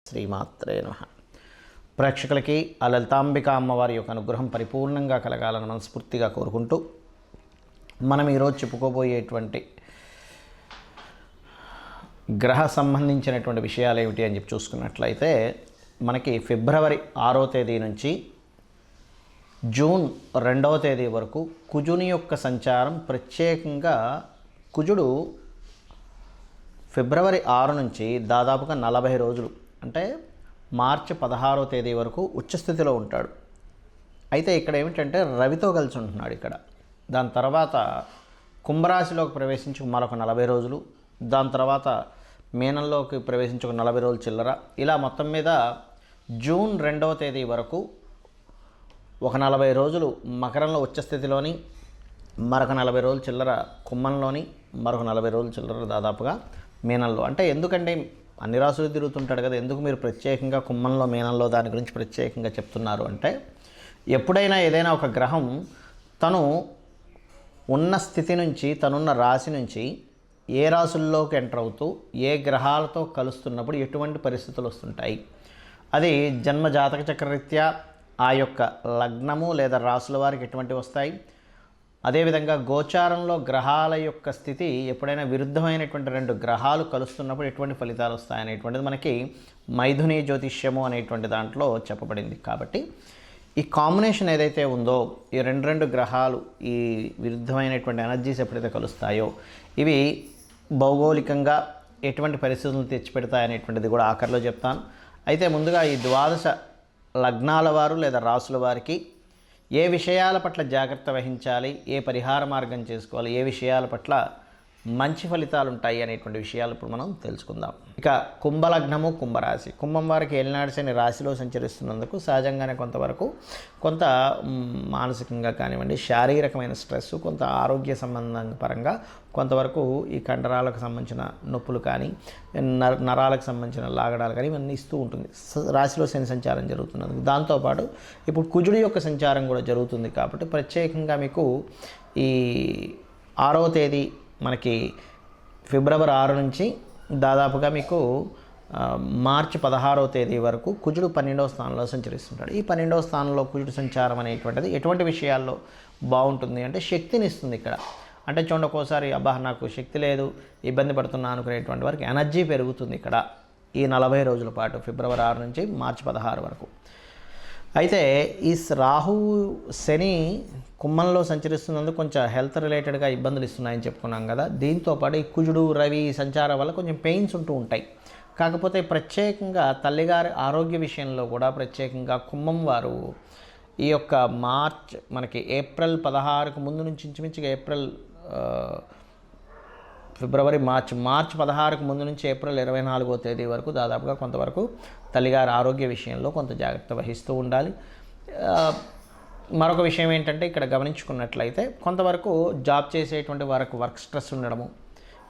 శ్రీమాత్రే నమః. ప్రేక్షకులకి ఆ లలితాంబిక అమ్మవారి యొక్క అనుగ్రహం పరిపూర్ణంగా కలగాలని మనస్ఫూర్తిగా కోరుకుంటూ మనం ఈరోజు చెప్పుకోబోయేటువంటి గ్రహ సంబంధించినటువంటి విషయాలు ఏమిటి అని చెప్పి చూసుకున్నట్లయితే మనకి ఫిబ్రవరి 6వ తేదీ నుంచి జూన్ 2వ తేదీ వరకు కుజుని యొక్క సంచారం, ప్రత్యేకంగా కుజుడు ఫిబ్రవరి 6 నుంచి దాదాపుగా 40 రోజులు అంటే మార్చి 16వ తేదీ వరకు ఉచ్చస్థితిలో ఉంటాడు. అయితే ఇక్కడ ఏమిటంటే రవితో కలిసి ఉంటున్నాడు ఇక్కడ. దాని తర్వాత కుంభరాశిలోకి ప్రవేశించి మరొక 40 రోజులు, దాని తర్వాత మీనంలోకి ప్రవేశించి ఒక 40 రోజులు చిల్లర, ఇలా మొత్తం మీద జూన్ 2వ తేదీ వరకు ఒక 40 రోజులు మకరంలో ఉచ్చస్థితిలోని, మరొక 40 రోజులు చిల్లర కుంభంలోని, మరొక 40 రోజులు చిల్లర దాదాపుగా మీనంలో. అంటే ఎందుకంటే అన్ని రాసులు తిరుగుతుంటాడు కదా, ఎందుకు మీరు ప్రత్యేకంగా కుంభంలో మీనంలో దాని గురించి ప్రత్యేకంగా చెప్తున్నారు అంటే, ఎప్పుడైనా ఏదైనా ఒక గ్రహం తను ఉన్న స్థితి నుంచి, తనున్న రాశి నుంచి ఏ రాసుల్లోకి ఎంటర్ అవుతూ ఏ గ్రహాలతో కలుస్తున్నప్పుడు ఎటువంటి పరిస్థితులు వస్తుంటాయి, అది జన్మ జాతక చక్రరీత్యా ఆ యొక్క లగ్నము లేదా రాసుల వారికి ఎటువంటివి వస్తాయి, అదేవిధంగా గోచారంలో గ్రహాల యొక్క స్థితి ఎప్పుడైనా విరుద్ధమైనటువంటి 2 గ్రహాలు కలుస్తున్నప్పుడు ఎటువంటి ఫలితాలు వస్తాయనేటువంటిది మనకి మైథుని జ్యోతిష్యము అనేటువంటి దాంట్లో చెప్పబడింది. కాబట్టి ఈ కాంబినేషన్ ఏదైతే ఉందో, ఈ రెండు గ్రహాలు ఈ విరుద్ధమైనటువంటి ఎనర్జీస్ ఎప్పుడైతే కలుస్తాయో ఇవి భౌగోళికంగా ఎటువంటి పరిస్థితులను తెచ్చిపెడతాయనేటువంటిది కూడా ఆఖరిలో చెప్తాను. అయితే ముందుగా ఈ 12 లగ్నాల వారు లేదా రాసుల వారికి ఏ విషయాల పట్ల జాగ్రత్త వహించాలి, ఏ పరిహార మార్గం చేసుకోవాలి, ఏ విషయాల పట్ల మంచి ఫలితాలు ఉంటాయి అనేటువంటి విషయాలు ఇప్పుడు మనం తెలుసుకుందాం. ఇక కుంభలగ్నము, కుంభరాశి. కుంభం వారికి ఏలినాడు శని రాశిలో సంచరిస్తున్నందుకు సహజంగానే కొంత మానసికంగా కానివ్వండి, శారీరకమైన స్ట్రెస్, కొంత ఆరోగ్య సంబంధం పరంగా కొంతవరకు ఈ కండరాలకు సంబంధించిన నొప్పులు కానీ, నరాలకు సంబంధించిన లాగడాలు కానీ ఇవన్నీ ఇస్తూ ఉంటుంది రాశిలో శని సంచారం జరుగుతున్నందుకు. దాంతోపాటు ఇప్పుడు కుజుడి యొక్క సంచారం కూడా జరుగుతుంది. కాబట్టి ప్రత్యేకంగా మీకు ఈ 6వ తేదీ మనకి ఫిబ్రవరి 6 నుంచి దాదాపుగా మీకు మార్చి 16వ తేదీ వరకు కుజుడు 12వ స్థానంలో సంచరిస్తుంటాడు. ఈ 12వ స్థానంలో కుజుడు సంచారం అనేటువంటిది ఎటువంటి విషయాల్లో బాగుంటుంది అంటే శక్తిని ఇస్తుంది ఇక్కడ. అంటే చూడండి, ఒక్కోసారి అబ్బా నాకు శక్తి లేదు, ఇబ్బంది పడుతున్నా అనుకునేటువంటి వారికి ఎనర్జీ పెరుగుతుంది ఇక్కడ ఈ 40 రోజుల పాటు, ఫిబ్రవరి 6 నుంచి మార్చి 16 వరకు. అయితే ఈ రాహు శని కుంభంలో సంచరిస్తున్నందుకు కొంచెం హెల్త్ రిలేటెడ్గా ఇబ్బందులు ఇస్తున్నాయని చెప్పుకున్నాం కదా. దీంతోపాటు ఈ కుజుడు రవి సంచారం వల్ల కొంచెం పెయిన్స్ ఉంటూ ఉంటాయి. కాకపోతే ప్రత్యేకంగా తల్లిగారి ఆరోగ్య విషయంలో కూడా ప్రత్యేకంగా కుంభం వారు ఈ యొక్క మనకి ఏప్రిల్ 16కు ముందు నుంచి ఇంచుమించుగా ఫిబ్రవరి మార్చి 16కు ముందు నుంచి ఏప్రిల్ 24వ తేదీ వరకు దాదాపుగా కొంతవరకు తల్లిగారి ఆరోగ్య విషయంలో కొంత జాగ్రత్త వహిస్తూ ఉండాలి. మరొక విషయం ఏంటంటే ఇక్కడ గమనించుకున్నట్లయితే కొంతవరకు జాబ్ చేసేటువంటి వారికి వర్క్ స్ట్రెస్ ఉండడము,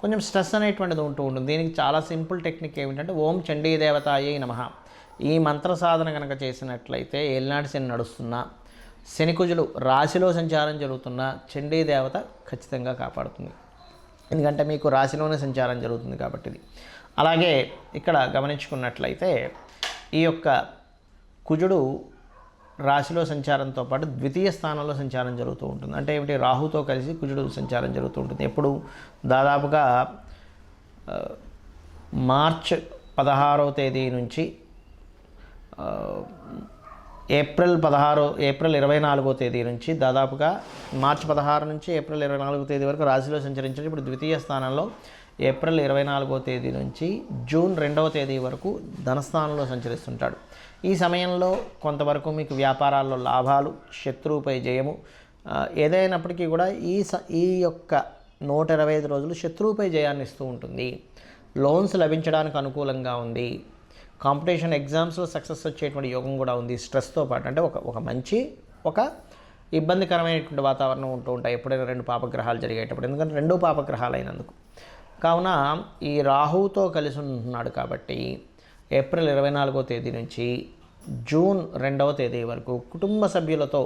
కొంచెం స్ట్రెస్ అనేటువంటిది ఉంటూ ఉంటుంది. దీనికి చాలా సింపుల్ టెక్నిక్ ఏమిటంటే ఓం చండీ దేవతాయై నమః ఈ మంత్ర సాధన కనుక చేసినట్లయితే ఏలినాటి శని నడుస్తున్నా, శనికుజులు రాశిలో సంచారం జరుగుతున్న చండీ దేవత ఖచ్చితంగా కాపాడుతుంది. ఎందుకంటే మీకు రాశిలోనే సంచారం జరుగుతుంది కాబట్టి ఇది. అలాగే ఇక్కడ గమనించుకున్నట్లయితే ఈ యొక్క కుజుడు రాశిలో సంచారంతో పాటు ద్వితీయ స్థానంలో సంచారం జరుగుతూ ఉంటుంది. అంటే ఏమిటి, రాహుతో కలిసి కుజుడు సంచారం జరుగుతూ ఉంటుంది. ఎప్పుడు దాదాపుగా మార్చి 16వ తేదీ నుంచి ఏప్రిల్ 24వ తేదీ నుంచి దాదాపుగా మార్చి 16 నుంచి ఏప్రిల్ 24వ తేదీ వరకు రాశిలో సంచరించాడు. ఇప్పుడు ద్వితీయ స్థానంలో ఏప్రిల్ 24వ తేదీ నుంచి జూన్ 2వ తేదీ వరకు ధనస్థానంలో సంచరిస్తుంటాడు. ఈ సమయంలో కొంతవరకు మీకు వ్యాపారాల్లో లాభాలు, శత్రువుపై జయము, ఏదైనప్పటికీ కూడా ఈ యొక్క 125 రోజులు శత్రువుపై జయాన్ని ఇస్తూ ఉంటుంది. లోన్స్ లభించడానికి అనుకూలంగా ఉంది. కాంపిటీషన్ ఎగ్జామ్స్లో సక్సెస్ వచ్చేటువంటి యోగం కూడా ఉంది. స్ట్రెస్తో పాటు అంటే ఒక మంచి ఇబ్బందికరమైనటువంటి వాతావరణం ఉంటూ ఉంటాయి ఎప్పుడైనా 2 పాపగ్రహాలు జరిగేటప్పుడు, ఎందుకంటే 2 పాపగ్రహాలు అయినందుకు. కావున ఈ రాహుతో కలిసి ఉంటున్నాడు కాబట్టి ఏప్రిల్ 24వ తేదీ నుంచి జూన్ 2వ తేదీ వరకు కుటుంబ సభ్యులతో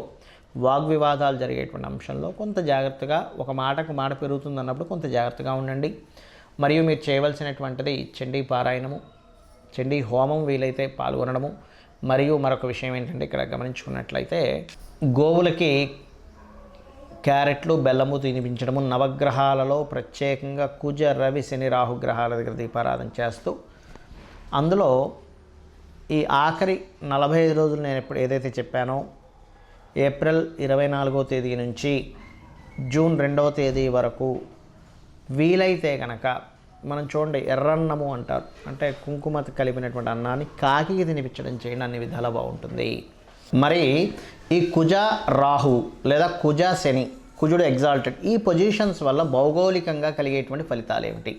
వాగ్వివాదాలు జరిగేటువంటి అంశంలో కొంత జాగ్రత్తగా, ఒక మాటకు మాట పెరుగుతుంది అన్నప్పుడు కొంత జాగ్రత్తగా ఉండండి. మరియు మీరు చేయవలసినటువంటిది చండీ పారాయణము, చండీ హోమం వీలైతే పాల్గొనడము. మరియు మరొక విషయం ఏంటంటే ఇక్కడ గమనించుకున్నట్లయితే గోవులకి క్యారెట్లు బెల్లము తినిపించడము, నవగ్రహాలలో ప్రత్యేకంగా కుజ రవి శని రాహుగ్రహాల దగ్గర దీపారాధన చేస్తూ, అందులో ఈ ఆఖరి 45 రోజులు నేను ఇప్పుడు ఏదైతే చెప్పానో ఏప్రిల్ 24వ తేదీ నుంచి జూన్ 2వ తేదీ వరకు వీలైతే కనుక మనం చూడండి ఎర్రన్నము అంటారు, అంటే కుంకుమ కలిపినటువంటి అన్నాన్ని కాకికి తినిపించడం చేయండి, అన్ని విధాలా బాగుంటుంది. మరి ఈ కుజ రాహు లేదా కుజ శని, కుజుడు ఎగ్జాల్టెడ్, ఈ పొజిషన్స్ వల్ల భౌగోళికంగా కలిగేటువంటి ఫలితాలు ఏమిటి?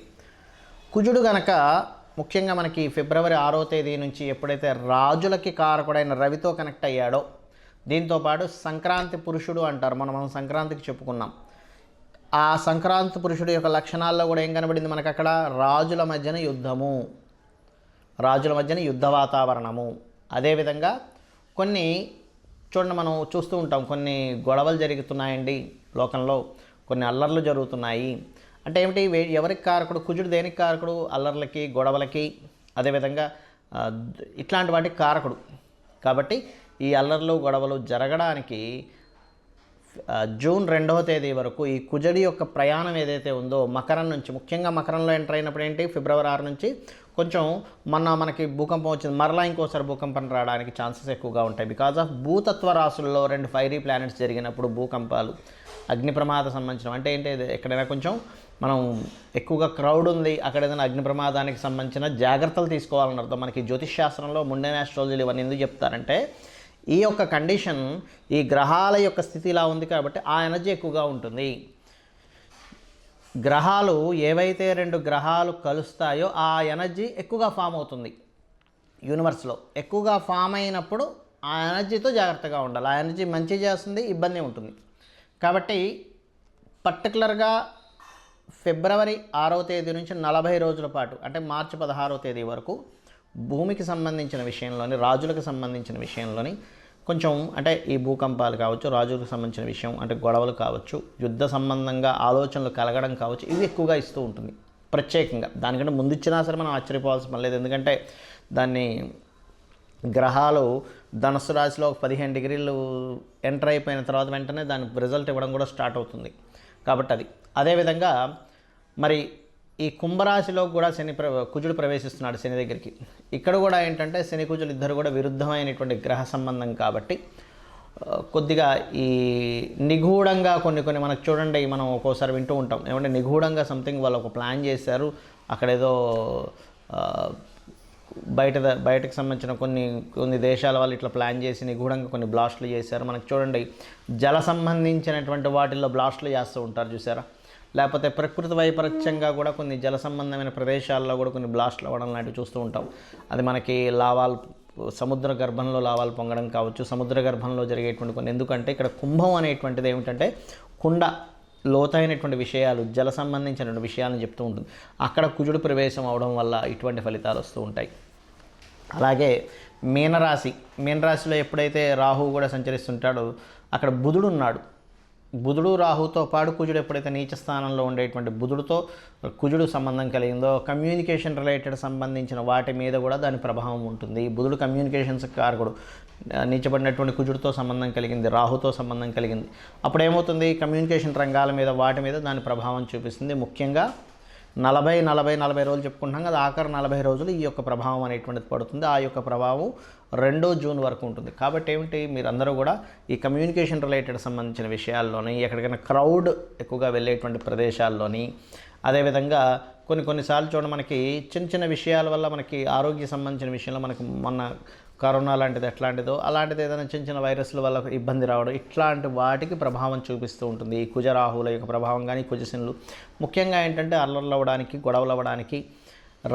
కుజుడు కనుక ముఖ్యంగా మనకి ఫిబ్రవరి 6వ తేదీ నుంచి ఎప్పుడైతే రాజులకి కారకుడైన రవితో కనెక్ట్ అయ్యాడో, దీంతోపాటు సంక్రాంతి పురుషుడు అంటారు, మనం సంక్రాంతికి చెప్పుకున్నాం. ఆ సంక్రాంతి పురుషుడు యొక్క లక్షణాల్లో కూడా ఏం కనబడింది మనకు అక్కడ? రాజుల మధ్యన యుద్ధము, రాజుల మధ్యన యుద్ధ వాతావరణము. అదేవిధంగా కొన్ని చూడండి మనం చూస్తూ ఉంటాం, కొన్ని గొడవలు జరుగుతున్నాయండి లోకంలో, కొన్ని అల్లర్లు జరుగుతున్నాయి. అంటే ఏమిటి? ఎవరికి కారకుడు? కుజుడు దేనికి కారకుడు? అల్లర్లకి, గొడవలకి, అదేవిధంగా ఇట్లాంటి వాటికి కారకుడు. కాబట్టి ఈ అల్లర్లు గొడవలు జరగడానికి జూన్ 2వ తేదీ వరకు ఈ కుజుడి యొక్క ప్రయాణం ఏదైతే ఉందో మకరం నుంచి, ముఖ్యంగా మకరంలో ఎంటర్ అయినప్పుడు ఏంటి ఫిబ్రవరి 6 నుంచి కొంచెం మనకి భూకంపం వచ్చింది, మరలా ఇంకోసారి భూకంపం రావడానికి ఛాన్సెస్ ఎక్కువగా ఉంటాయి. బికాజ్ ఆఫ్ భూతత్వ రాశుల్లో 2 ఫైరీ ప్లానెట్స్ జరిగినప్పుడు భూకంపాలు, అగ్ని ప్రమాద సంబంధించిన, అంటే ఏంటి ఎక్కడైనా కొంచెం మనం ఎక్కువగా క్రౌడ్ ఉంది, అక్కడ ఏదైనా అగ్ని ప్రమాదానికి సంబంధించిన జాగ్రత్తలు తీసుకోవాలని అర్థం. మనకి జ్యోతిష్ శాస్త్రంలో ముండెన్ ఆస్ట్రాలజీలు ఇవన్నీ ఎందుకు చెప్తారంటే ఈ యొక్క కండిషన్, ఈ గ్రహాల యొక్క స్థితి ఇలా ఉంది కాబట్టి ఆ ఎనర్జీ ఎక్కువగా ఉంటుంది. గ్రహాలు ఏవైతే 2 గ్రహాలు కలుస్తాయో ఆ ఎనర్జీ ఎక్కువగా ఫామ్ అవుతుంది యూనివర్స్లో. ఎక్కువగా ఫామ్ అయినప్పుడు ఆ ఎనర్జీతో జాగ్రత్తగా ఉండాలి. ఆ ఎనర్జీ మంచి చేస్తుంది, ఇబ్బంది ఉంటుంది. కాబట్టి పర్టికులర్గా ఫిబ్రవరి 6వ తేదీ నుంచి 40 రోజుల పాటు, అంటే మార్చి 16వ తేదీ వరకు భూమికి సంబంధించిన విషయంలోని, రాజులకు సంబంధించిన విషయంలోని కొంచెం, అంటే ఈ భూకంపాలు కావచ్చు, రాజులకు సంబంధించిన విషయం అంటే గొడవలు కావచ్చు, యుద్ధ సంబంధంగా ఆలోచనలు కలగడం కావచ్చు, ఇవి ఎక్కువగా ఇస్తూ ఉంటుంది ప్రత్యేకంగా. దానికంటే ముందు ఇచ్చినా సరే మనం ఆశ్చర్యపోవాల్సిన పని లేదు. ఎందుకంటే దాన్ని గ్రహాలు ధనుస్సు రాశిలో 15 డిగ్రీలు ఎంటర్ అయిపోయిన తర్వాత వెంటనే దాని రిజల్ట్ ఇవ్వడం కూడా స్టార్ట్ అవుతుంది. కాబట్టి అది అదేవిధంగా మరి ఈ కుంభరాశిలో కూడా కుజుడు ప్రవేశిస్తున్నాడు శని దగ్గరికి. ఇక్కడ కూడా ఏంటంటే శని కుజులు ఇద్దరు కూడా విరుద్ధమైనటువంటి గ్రహ సంబంధం కాబట్టి కొద్దిగా ఈ నిగూఢంగా కొన్ని మనకు చూడండి, మనం ఒక్కోసారి వింటూ ఉంటాం ఏమంటే నిగూఢంగా సంథింగ్ వాళ్ళు ఒక ప్లాన్ చేశారు, అక్కడేదో బయటకు సంబంధించిన కొన్ని దేశాల వాళ్ళు ఇట్లా ప్లాన్ చేసి నిగూఢంగా కొన్ని బ్లాస్టులు చేశారు. మనకు చూడండి జల సంబంధించినటువంటి వాటిల్లో బ్లాస్టులు చేస్తూ ఉంటారు చూసారా, లేకపోతే ప్రకృతి వైపరీత్యంగా కూడా కొన్ని జల సంబంధమైన ప్రదేశాల్లో కూడా కొన్ని బ్లాస్టులు అవ్వడం లాంటివి చూస్తూ ఉంటాం. అది మనకి లావాలు, సముద్ర గర్భంలో లావాలు పొంగడం కావచ్చు, సముద్ర గర్భంలో జరిగేటువంటి కొన్ని, ఎందుకంటే ఇక్కడ కుంభం అనేటువంటిది ఏమిటంటే కుండ, లోతైనటువంటి విషయాలు, జల సంబంధించినటువంటి విషయాలను చెప్తూ ఉంటుంది. అక్కడ కుజుడు ప్రవేశం అవడం వల్ల ఇటువంటి ఫలితాలు వస్తూ ఉంటాయి. అలాగే మీనరాశిలో ఎప్పుడైతే రాహువు కూడా సంచరిస్తుంటాడో అక్కడ బుధుడు ఉన్నాడు. బుధుడు రాహుతో పాటు కుజుడు ఎప్పుడైతే నీచ స్థానంలో ఉండేటువంటి బుధుడితో కుజుడు సంబంధం కలిగిందో కమ్యూనికేషన్ రిలేటెడ్ సంబంధించిన వాటి మీద కూడా దాని ప్రభావం ఉంటుంది. బుధుడు కమ్యూనికేషన్స్ కారకుడు, నీచబడినటువంటి కుజుడితో సంబంధం కలిగింది, రాహుతో సంబంధం కలిగింది. అప్పుడు ఏమవుతుంది? కమ్యూనికేషన్ రంగాల మీద వాటి మీద దాని ప్రభావం చూపిస్తుంది. ముఖ్యంగా 40 రోజులు చెప్పుకుంటున్నాం కదా, ఆఖరి 40 రోజులు ఈ యొక్క ప్రభావం అనేటువంటిది పడుతుంది. ఆ యొక్క ప్రభావం 2 జూన్ వరకు ఉంటుంది. కాబట్టి ఏమిటి, మీరందరూ కూడా ఈ కమ్యూనికేషన్ రిలేటెడ్ సంబంధించిన విషయాల్లోని, ఎక్కడికైనా క్రౌడ్ ఎక్కువగా వెళ్ళేటువంటి ప్రదేశాల్లోని, అదేవిధంగా కొన్నిసార్లు చూడండి మనకి చిన్న విషయాల వల్ల మనకి ఆరోగ్య సంబంధించిన విషయంలో మనకి మొన్న కరోనా లాంటిది ఎట్లాంటిదో అలాంటిది ఏదైనా చిన్న వైరస్ల వల్ల ఇబ్బంది రావడం, ఇట్లాంటి వాటికి ప్రభావం చూపిస్తూ ఉంటుంది ఈ కుజరాహుల యొక్క ప్రభావం. కానీ కుజశనులు ముఖ్యంగా ఏంటంటే అల్లర్లు అవ్వడానికి, గొడవలు అవ్వడానికి,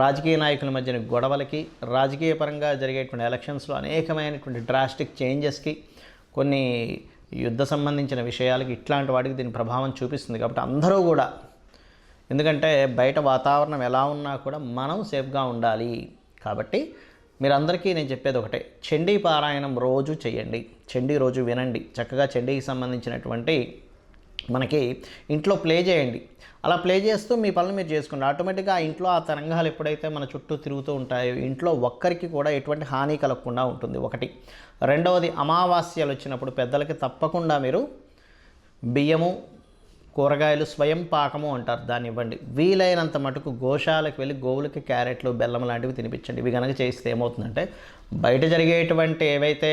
రాజకీయ నాయకుల మధ్యన గొడవలకి, రాజకీయ పరంగా జరిగేటువంటి ఎలక్షన్స్లో అనేకమైనటువంటి డ్రాస్టిక్ చేంజెస్కి, కొన్ని యుద్ధ సంబంధించిన విషయాలకి, ఇట్లాంటి వాటికి దీని ప్రభావం చూపిస్తుంది. కాబట్టి అందరూ కూడా, ఎందుకంటే బయట వాతావరణం ఎలా ఉన్నా కూడా మనం సేఫ్గా ఉండాలి. కాబట్టి మీరందరికీ నేను చెప్పేది ఒకటే, చండీ పారాయణం రోజు చేయండి, చండీ రోజు వినండి. చక్కగా చండీకి సంబంధించినటువంటి మనకి ఇంట్లో ప్లే చేయండి. అలా ప్లే చేస్తూ మీ పనులు మీరు చేసుకోండి. ఆటోమేటిక్గా ఆ ఇంట్లో ఆ తరంగాలు ఎప్పుడైతే మన చుట్టూ తిరుగుతూ ఉంటాయో ఇంట్లో ఒక్కరికి కూడా ఎటువంటి హాని కలగకుండా ఉంటుంది ఒకటి. రెండవది, అమావాస్యలు వచ్చినప్పుడు పెద్దలకి తప్పకుండా మీరు బియ్యము, కూరగాయలు, స్వయం పాకము అంటారు, దాన్ని ఇవ్వండి. వీలైనంత మటుకు గోశాలకు వెళ్ళి గోవులకి క్యారెట్లు, బెల్లం లాంటివి తినిపించండి. ఇవి కనుక చేస్తే ఏమవుతుందంటే బయట జరిగేటువంటి ఏవైతే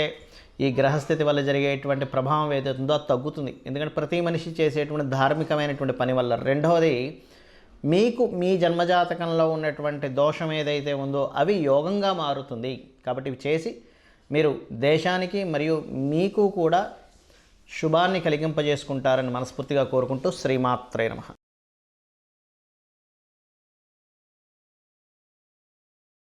ఈ గ్రహస్థితి వల్ల జరిగేటువంటి ప్రభావం ఏదైతే ఉందో అది తగ్గుతుంది. ఎందుకంటే ప్రతి మనిషి చేసేటువంటి ధార్మికమైనటువంటి పని వల్ల. రెండవది, మీకు మీ జన్మజాతకంలో ఉన్నటువంటి దోషం ఏదైతే ఉందో అవి యోగంగా మారుతుంది. కాబట్టి ఇవి చేసి మీరు దేశానికి మరియు మీకు కూడా శుభాన్ని కలిగింపజేసుకుంటారని మనస్ఫూర్తిగా కోరుకుంటూ శ్రీమాత్రే నమః.